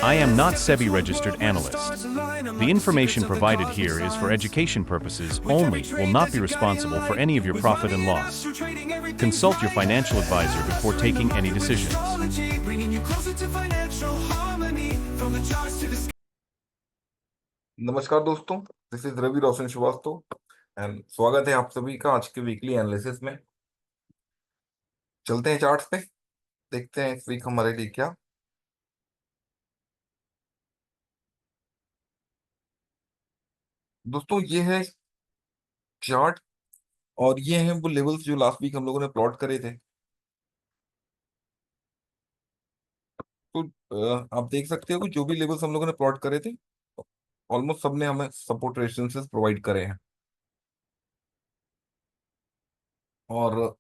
I am not SEBI registered analyst. The information provided here is for education purposes only, will not be responsible for any of your profit and loss. Consult your financial advisor before taking any decisions. नमस्कार दोस्तों, this is Ravi Roshan Srivastava and स्वागत है आप सभी का आज के weekly analysis में। चलते हैं चार्ट्स पे, देखते हैं इस वीक हमारे लिए क्या। दोस्तों ये है चार्ट और ये हैं वो लेवल्स जो लास्ट वीक हम लोगों ने प्लॉट करे थे। तो आप देख सकते हो कि जो भी लेवल्स हम लोगों ने प्लॉट करे थे ऑलमोस्ट सबने हमें सपोर्ट रेजिस्टेंसेस प्रोवाइड करे हैं। और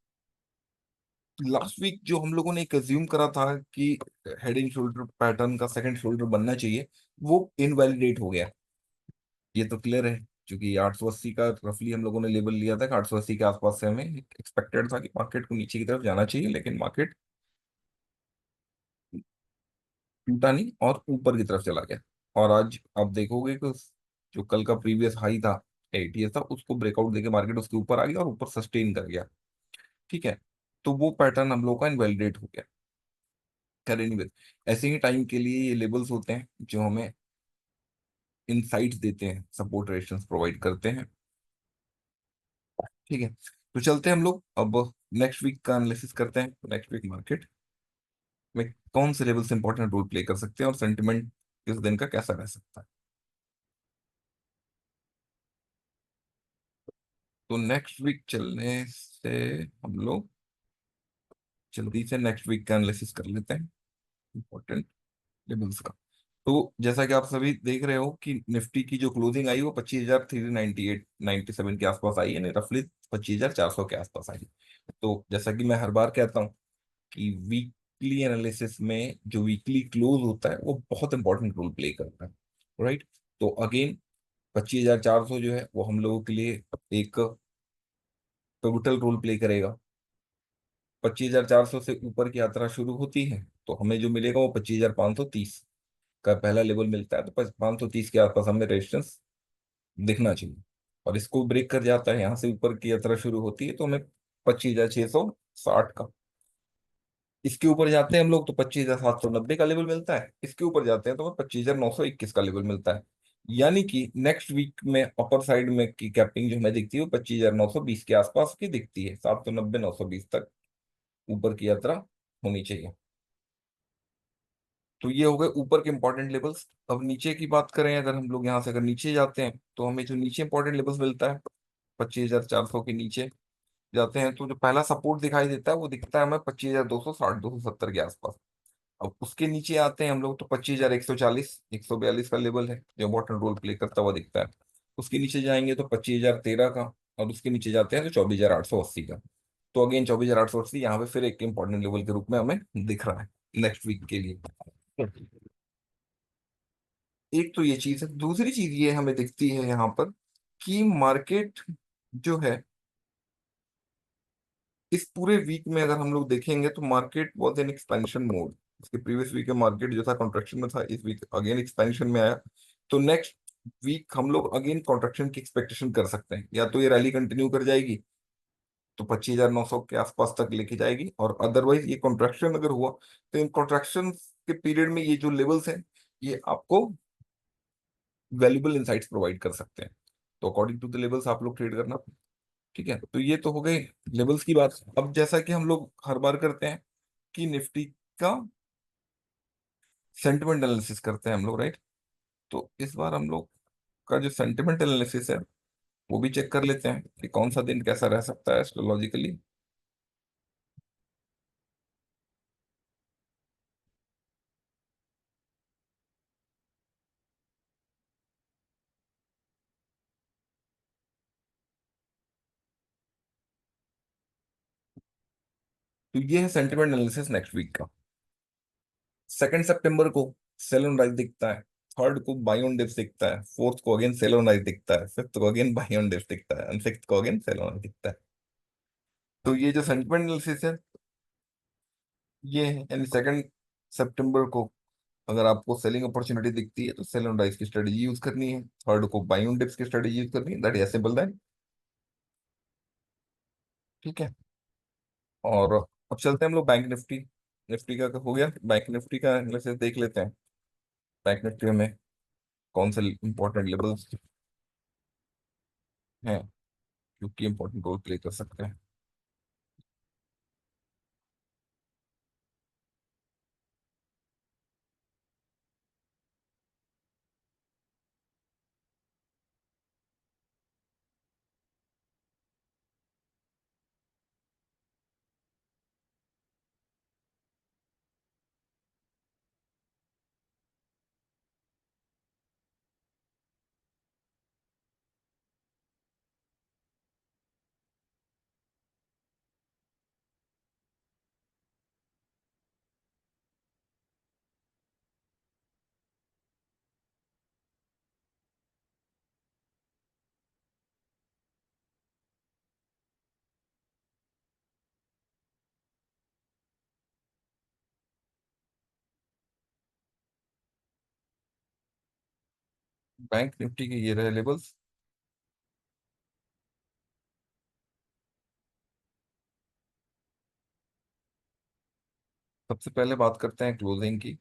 लास्ट वीक जो हम लोगों ने एक अज्यूम करा था कि हेड एंड शोल्डर पैटर्न का सेकंड शोल्डर बनना चाहिए, वो इनवैलिडेट हो गया। ये तो क्लियर है, क्योंकि 880 का रफली हम लोगों ने लेवल लिया था कि 880 के आसपास से हमें एक्सपेक्टेड था कि मार्केट को नीचे की तरफ जाना चाहिए, लेकिन मार्केट टूटा नहीं और ऊपर की तरफ चला गया। और आज आप देखोगे कि जो कल का प्रीवियस हाई था 80 था, उसको ब्रेकआउट देके मार्केट उसके ऊपर आ गया और ऊपर सस्टेन कर गया। ठीक है, तो वो पैटर्न हम लोग का इनवैलिडेट हो गया। खैर एनीवे, ऐसे ही टाइम के लिए ये लेवल्स होते हैं जो हमें इनसाइट्स देते हैं, सपोर्ट रेजिस्टेंस प्रोवाइड करते हैं। ठीक है, तो चलते हैं हम लोग अब नेक्स्ट वीक का एनालिसिस करते हैं। नेक्स्ट वीक मार्केट में कौन से लेवल से इंपॉर्टेंट रोल प्ले कर सकते हैं और सेंटिमेंट इस दिन का कैसा रह सकता है। तो नेक्स्ट वीक चलने से हम लोग जल्दी से नेक्स्ट वीक का एनालिसिस कर लेते हैं, इंपॉर्टेंट लेवल्स का। तो जैसा कि आप सभी देख रहे हो कि निफ्टी की जो क्लोजिंग आई वो 25,398-97 के आसपास आई, यानी रफली 25,400 के आसपास आई। तो जैसा कि मैं हर बार कहता हूँ कि वीकली एनालिसिस में जो वीकली क्लोज होता है वो बहुत इंपॉर्टेंट रोल प्ले करता है, राइट। तो अगेन 25,400 जो है वो हम लोगों के लिए एक पिवटल रोल प्ले करेगा। 25,400 से ऊपर की यात्रा शुरू होती है तो हमें जो मिलेगा वो 25,530 का पहला लेवल मिलता है। तो 530 के आसपास हमें रेजिस्टेंस दिखना चाहिए, और इसको ब्रेक कर जाता है, यहाँ से ऊपर की यात्रा शुरू होती है तो हमें 25,660 का। इसके ऊपर जाते हैं हम लोग तो 25,790 का लेवल मिलता है। इसके ऊपर जाते हैं तो हमें 25,921 का लेवल मिलता है। यानी कि नेक्स्ट वीक में अपर साइड में की कैपिंग जो हमें दिखती है वो 25,920 के आसपास की दिखती है। 790-920 तक ऊपर की यात्रा होनी चाहिए। तो ये हो गए ऊपर के इंपॉर्टेंट लेवल्स। अब नीचे की बात करें, अगर हम लोग यहाँ से अगर नीचे जाते हैं तो हमें जो नीचे इंपॉर्टेंट लेवल्स मिलता है 25,400 के नीचे जाते हैं तो जो पहला सपोर्ट दिखाई देता है वो दिखता है हमें 25,260 270 के आसपास। अब उसके नीचे आते हैं हम लोग तो 25,140 142 का लेवल है जो इंपॉर्टेंट रोल प्ले करता हुआ दिखता है। उसके नीचे जाएंगे तो 25,013 का, और उसके नीचे जाते हैं तो 24,880 का। तो अगेन 24,880 यहाँ पे फिर एक इंपॉर्टेंट लेवल के रूप में हमें दिख रहा है नेक्स्ट वीक के लिए। एक तो ये चीज है, दूसरी चीज ये हमें दिखती है यहाँ पर कि मार्केट जो है इस पूरे वीक में अगर हम लोग देखेंगे तो market was in expansion mode. इसके प्रीवियस वीक में मार्केट जो था कॉन्ट्रेक्शन में था, इस वीक अगेन एक्सपेंशन में आया। तो नेक्स्ट वीक हम लोग अगेन कॉन्ट्रेक्शन की एक्सपेक्टेशन कर सकते हैं, या तो ये रैली कंटिन्यू कर जाएगी तो 25,900 के आसपास तक लेके जाएगी, और अदरवाइज ये कॉन्ट्रेक्शन अगर हुआ तो इन कॉन्ट्रेक्शन के पीरियड में ये जो लेवल्स हैं ये आपको वैल्यूबल इंसाइट्स प्रोवाइड कर सकते हैं। तो अकॉर्डिंग टू द लेवल्स आप लोग ट्रेड करना। ठीक है, तो ये तो हो गई लेवल्स की बात। अब जैसा कि हम लोग हर बार करते हैं कि निफ्टी का सेंटिमेंट एनालिसिस करते हैं हम लोग, राइट। तो इस बार हम लोग का जो सेंटिमेंट एनालिसिस है वो भी चेक कर लेते हैं कि कौन सा दिन कैसा रह सकता है एस्ट्रोलॉजिकली। तो ये है सेंटिमेंट एनालिसिस नेक्स्ट वीक का। 2 सितंबर को सेल ऑन राइज दिखता है, थर्ड को बाय ऑन डिप्स दिखता है, फोर्थ को अगेन सेल ऑन राइज दिखता है, फिफ्थ को अगेन बाय ऑन डिप्स दिखता है, एंड सिक्स्थ को अगेन सेल ऑन राइज दिखता है। तो ये जो सेंटिमेंट एनालिसिस है ये है, यानी 2 सितंबर को अगर आपको सेलिंग अपॉर्चुनिटी दिखती है तो सेल ऑन राइज की स्ट्रेटेजी यूज करनी है, थर्ड को बाई ऑन डिप्स की स्ट्रेटेजी यूज करनी है, दैट इज सिंपल दैट। ठीक है। और अब चलते हैं हम लोग बैंक निफ्टी। निफ्टी का हो गया, बैंक निफ्टी का एनालिसिस देख लेते हैं। बैंक निफ्टी में कौन से इंपॉर्टेंट लेवल्स हैं जो कि इंपॉर्टेंट रोल प्ले कर सकते हैं। बैंक निफ्टी के ये रहे लेवल्स। सबसे पहले बात करते हैं क्लोजिंग की,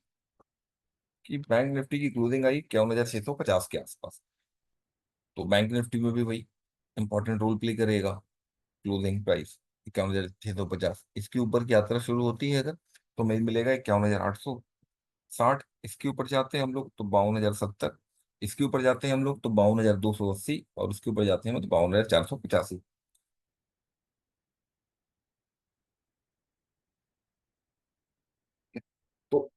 कि बैंक निफ्टी की क्लोजिंग आई 51,650 के आसपास। तो बैंक निफ्टी में भी वही इंपॉर्टेंट रोल प्ले करेगा। क्लोजिंग प्राइस 51,650, इसके ऊपर की यात्रा शुरू होती है अगर, तो मिल मिलेगा 51,860। इसके ऊपर जाते हैं हम लोग तो 52,070। इसके ऊपर जाते हैं हम लोग तो 52,280, और उसके ऊपर जाते हैं तो 52,485। तो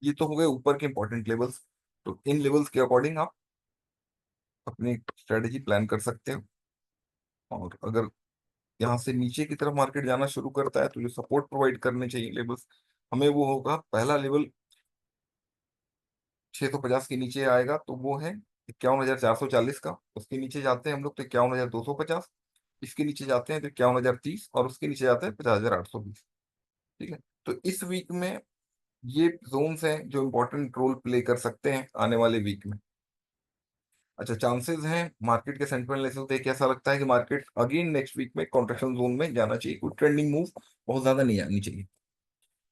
ये तो हो गए ऊपर के इंपॉर्टेंट लेवल्स। तो इन लेवल्स के अकॉर्डिंग आप अपनी स्ट्रेटेजी प्लान कर सकते हो। और अगर यहाँ से नीचे की तरफ मार्केट जाना शुरू करता है तो जो सपोर्ट प्रोवाइड करने चाहिए लेवल्स हमें, वो होगा पहला लेवल 650 के नीचे आएगा तो वो है 51,440 का। उसके नीचे जाते हैं हम लोग तो 51,250। इसके नीचे जाते हैं तो 51,030, और उसके नीचे जाते हैं 50,820। ठीक है। तो इस वीक में ये जोन्स हैं जो इंपॉर्टेंट रोल प्ले कर सकते हैं आने वाले वीक में। अच्छा, चांसेस हैं मार्केट के सेंटिमेंट एनालिसिस देख के ऐसा लगता है कि मार्केट अगेन नेक्स्ट वीक में कॉन्ट्रेक्शन जोन में जाना चाहिए, कोई ट्रेंडिंग मूव बहुत ज्यादा नहीं आनी चाहिए।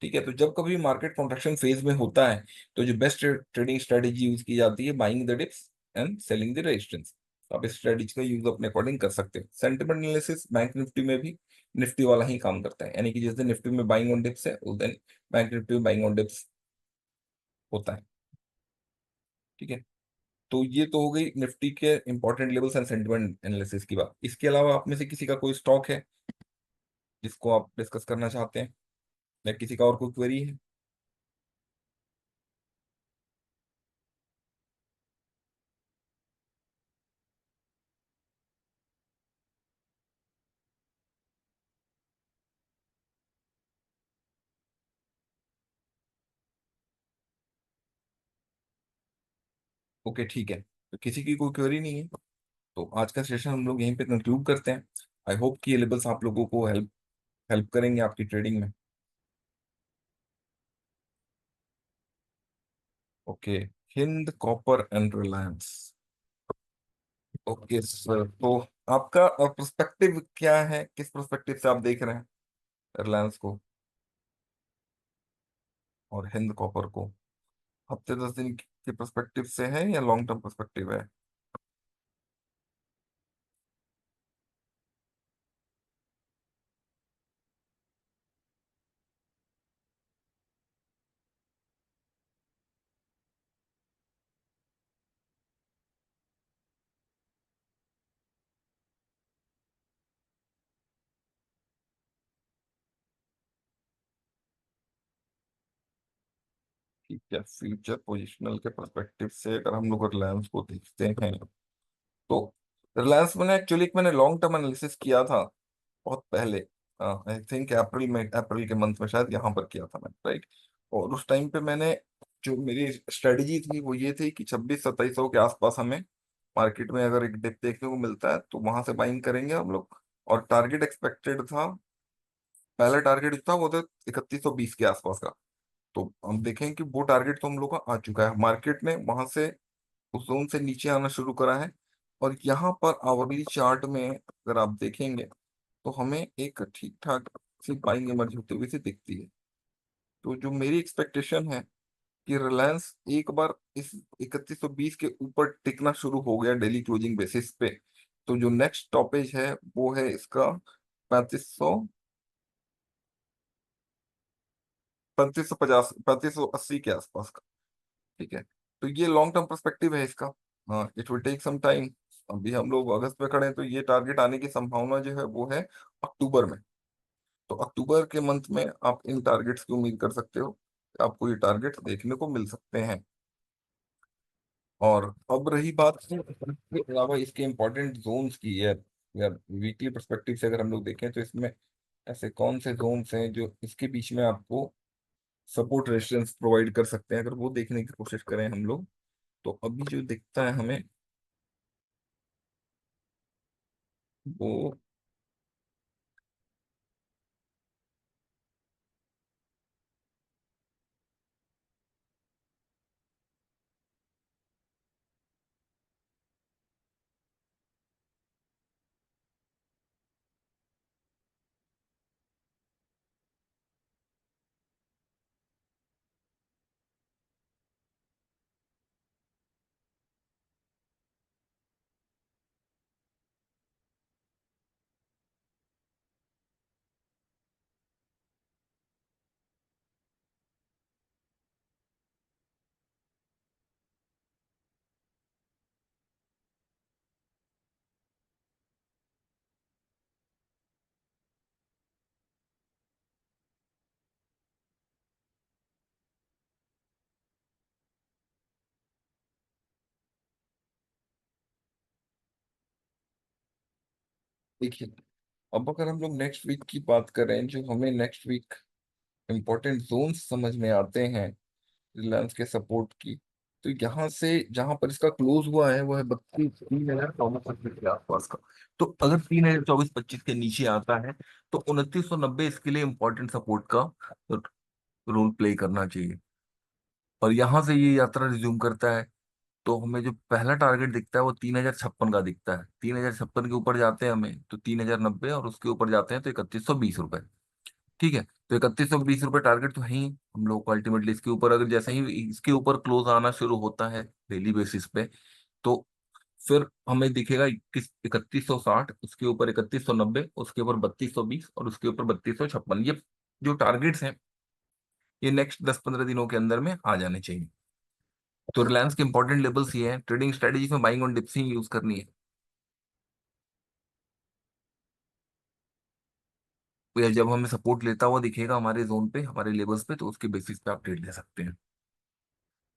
ठीक है। तो जब कभी मार्केट कॉन्ट्रेक्शन फेज में होता है तो जो बेस्ट ट्रेडिंग स्ट्रेटेजी यूज की जाती है, buying the dips and selling the resistance. आप इस स्ट्रेटेजी का यूज अपने अकॉर्डिंग कर सकते हैं। सेंटिमेंट एनालिसिस बैंक निफ्टी में भी निफ्टी वाला ही काम करता है, यानी कि जिस दिन निफ्टी में बाइंग ऑन डिप्स है उस दिन बैंक निफ्टी में बाइंग ऑन डिप्स होता है। ठीक है। तो ये तो हो गई निफ्टी के important levels and sentiment analysis की बात। इसके अलावा आप में से किसी का कोई स्टॉक है जिसको आप डिस्कस करना चाहते हैं, या किसी का और कोई क्वेरी है? ओके, ठीक है। तो किसी की कोई क्वेरी नहीं है तो आज का सेशन हम लोग यहीं पे कंक्लूड करते हैं। आई होप कि ये लेवल्स आप लोगों को हेल्प हेल्प करेंगे आपकी ट्रेडिंग में। Okay. Hind copper and Reliance. Okay sir, तो आपका पर्सपेक्टिव क्या है, किस पर्सपेक्टिव से आप देख रहे हैं रिलायंस को और हिंद कॉपर को? हफ्ते 10 दिन के पर्सपेक्टिव से है या लॉन्ग टर्म पर्सपेक्टिव है? ठीक है, फ्यूचर पोजिशनल के पर्सपेक्टिव से अगर हम लोग रिलायंस को देखते हैं तो रिलायंस में एक्चुअली मैंने लॉन्ग टर्म एनालिसिस किया था बहुत पहले। आई थिंक अप्रैल में, अप्रैल के मंथ में शायद यहाँ पर किया था मैंने, राइट। और उस टाइम पे मैंने, जो मेरी स्ट्रेटजी थी वो ये थी कि 26-27 सौ के आसपास हमें मार्केट में अगर एक डिप देखने को मिलता है तो वहां से बाइंग करेंगे हम लोग। और टारगेट एक्सपेक्टेड था, पहला टारगेट जो था वो था 3120 के आसपास का। तो हम देखें कि वो टारगेट तो हम लोग का आ चुका है, मार्केट ने वहां से उस जोन से नीचे आना शुरू करा है। और यहाँ पर आवरली चार्ट में अगर आप देखेंगे तो हमें एक ठीक ठाक सी बाइंग इमर्ज होते हुए से दिखती है। तो जो मेरी एक्सपेक्टेशन है कि रिलायंस एक बार इस 3120 के ऊपर टिकना शुरू हो गया डेली क्लोजिंग बेसिस पे, तो जो नेक्स्ट स्टॉपेज है वो है इसका 3500, 3550, 3580 के आसपास का। ठीक है, तो ये लॉन्ग टर्म पर्सपेक्टिव है इसका। हाँ, it will take some time. अभी हम लोग अगस्त में खड़े हैं, तो ये टारगेट आने की संभावना जो है वो है अक्टूबर में। तो अक्टूबर के मंथ में आप इन टारगेट्स की उम्मीद कर सकते हो कि आपको ये टारगेट देखने को मिल सकते हैं। और अब रही बात इसके अलावा इसके इंपॉर्टेंट जोन्स की, यार वीकली पर्सपेक्टिव से अगर हम लोग देखें तो इसमें ऐसे कौन से जोन्स हैं जो इसके बीच में आपको सपोर्ट रेजिस्टेंस प्रोवाइड कर सकते हैं, अगर वो देखने की कोशिश करें हम लोग, तो अभी जो दिखता है हमें वो, देखिए, अब अगर हम लोग नेक्स्ट वीक की बात करें, जो हमें नेक्स्ट वीक इंपॉर्टेंट जोन्स समझ में आते हैं रिलायंस के सपोर्ट की, तो यहाँ से जहां पर इसका क्लोज हुआ है वो है 32,324 के आसपास का। तो अगर 3024-25 के नीचे आता है तो 2990 इसके लिए इंपॉर्टेंट सपोर्ट का रोल प्ले करना चाहिए। और यहाँ से ये यात्रा रिज्यूम करता है, तो हमें जो पहला टारगेट दिखता है वो 3056 का दिखता है। 3056 के ऊपर जाते हैं हमें तो 3090, और उसके ऊपर जाते हैं तो 3120 रुपए। ठीक है, तो 3120 रुपये टारगेट तो है ही हम लोग को। अल्टीमेटली इसके ऊपर अगर जैसे ही इसके ऊपर क्लोज आना शुरू होता है डेली बेसिस पे, तो फिर हमें दिखेगा 3160, उसके ऊपर 3190, उसके ऊपर 3220, और उसके ऊपर 3256। ये जो टारगेट्स हैं ये नेक्स्ट 10-15 दिनों के अंदर में आ जाने चाहिए। तो रिलायंस के इंपॉर्टेंट लेवल्स ये हैं। ट्रेडिंग स्ट्रेटेजी में buying on dips he use करनी है। तो या जब हमें सपोर्ट लेता हुआ दिखेगा हमारे जोन पे, हमारे लेवल्स पे, तो उसके बेसिस पे आप ट्रेड ले सकते हैं।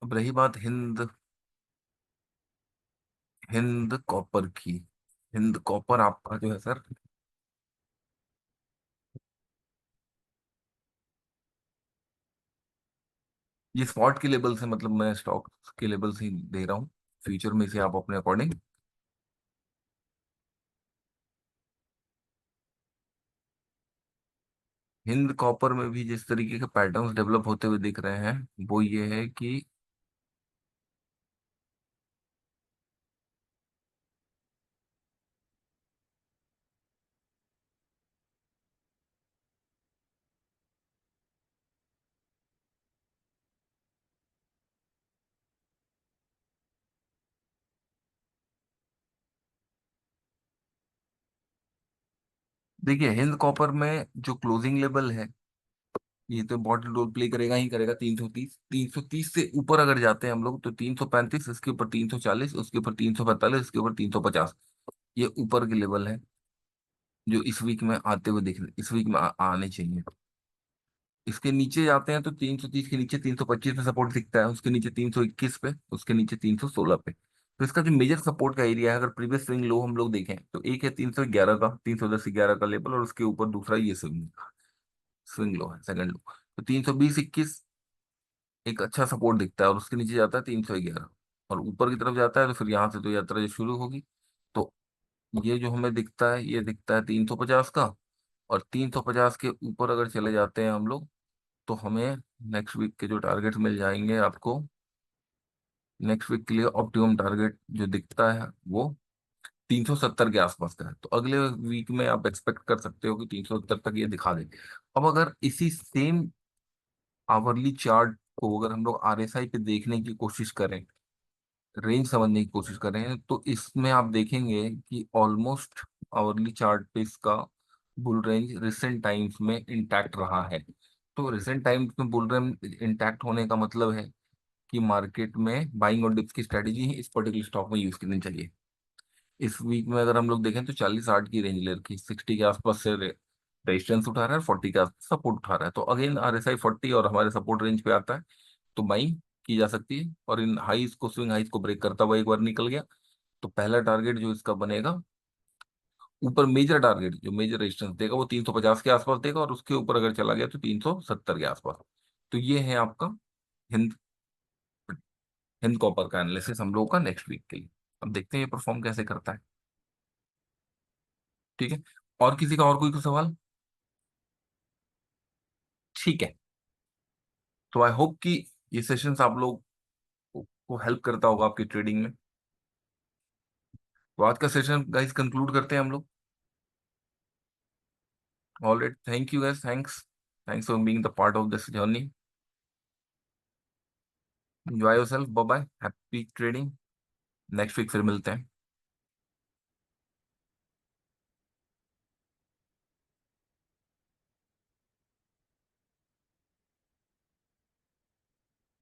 अब रही बात हिंद हिंद कॉपर की। हिंद कॉपर आपका जो है सर, ये स्पॉट के लेवल से, मतलब मैं स्टॉक के लेवल से ही दे रहा हूँ। फ्यूचर में से आप अपने अकॉर्डिंग। हिंद कॉपर में भी जिस तरीके के पैटर्न्स डेवलप होते हुए दिख रहे हैं वो ये है कि देखिए हिंद कॉपर में जो क्लोजिंग लेवल है ये तो इम्पोर्टेंट रोल प्ले करेगा ही करेगा। 330, 330 से ऊपर अगर जाते हैं हम लोग तो 335, इसके ऊपर 340, उसके ऊपर 345, इसके ऊपर 350, ये ऊपर के लेवल है जो इस वीक में आते हुए दिख, इस वीक में आने चाहिए। इसके नीचे जाते हैं तो 330 के नीचे 325 पे सपोर्ट दिखता है, उसके नीचे 321 पे, उसके नीचे 316 पे। तो इसका जो मेजर सपोर्ट का एरिया है, अगर प्रीवियस स्विंग लो हम लोग देखें तो एक है 311 का, 310-11 का लेवल, और उसके ऊपर दूसरा ये स्विंग स्विंग लो है, सेकंड लो। तो 320-21 एक अच्छा सपोर्ट दिखता है, और उसके नीचे जाता है 311, और ऊपर की तरफ जाता है तो फिर यहाँ से तो यात्रा जो शुरू होगी। तो ये जो हमें दिखता है ये दिखता है 350 का। और 350 के ऊपर अगर चले जाते हैं हम लोग तो हमें नेक्स्ट वीक के जो टारगेट्स मिल जाएंगे आपको, नेक्स्ट वीक के लिए ऑप्टिमम टारगेट जो दिखता है वो 370 के आसपास का है। तो अगले वीक में आप एक्सपेक्ट कर सकते हो कि 370 तक ये दिखा दे। अब अगर इसी सेम आवरली चार्ट को अगर हम लोग आरएसआई पे देखने की कोशिश करें, रेंज समझने की कोशिश करें, तो इसमें आप देखेंगे कि ऑलमोस्ट आवरली चार्ट पे इसका बुल रेंज रिसेंट टाइम्स में इंटैक्ट रहा है। तो रिसेंट टाइम्स में बुल रेंज इंटैक्ट होने का मतलब है कि मार्केट में बाइंग और डिप्स की स्ट्रेटेजी ही इस पर्टिकुलर स्टॉक में यूज करनी चाहिए। इस वीक में अगर हम लोग देखें तो 40-60 की रेंज ले रखी, 60 के आसपास से रेजिस्टेंस उठा रहा है, 40 के आसपास सपोर्ट उठा रहा है। तो अगेन आरएसआई 40 और हमारे सपोर्ट रेंज पे आता है, तो बाइंग की जा सकती है। और इन हाईज को, स्विंग हाईज को ब्रेक करता हुआ एक बार निकल गया, तो पहला टारगेट जो इसका बनेगा, ऊपर मेजर टारगेट जो मेजर रेजिस्टेंस देगा वो 350 के आसपास देगा, और उसके ऊपर अगर चला गया तो 370 के आसपास। तो ये है आपका हिंद हिंद कॉपर का एनालिसिस हम लोगों का नेक्स्ट वीक के लिए। अब देखते हैं ये परफॉर्म कैसे करता है। ठीक है, और किसी का और कोई सवाल? ठीक है, तो आई होप कि ये सेशंस आप लोग को हेल्प करता होगा आपकी ट्रेडिंग में। तो आज का सेशन गाइस कंक्लूड करते हैं हम लोग। Alright, thank you guys, thanks thanks for being the part of this journey. Enjoy yourself, bye bye, happy trading. Next week फिर मिलते हैं।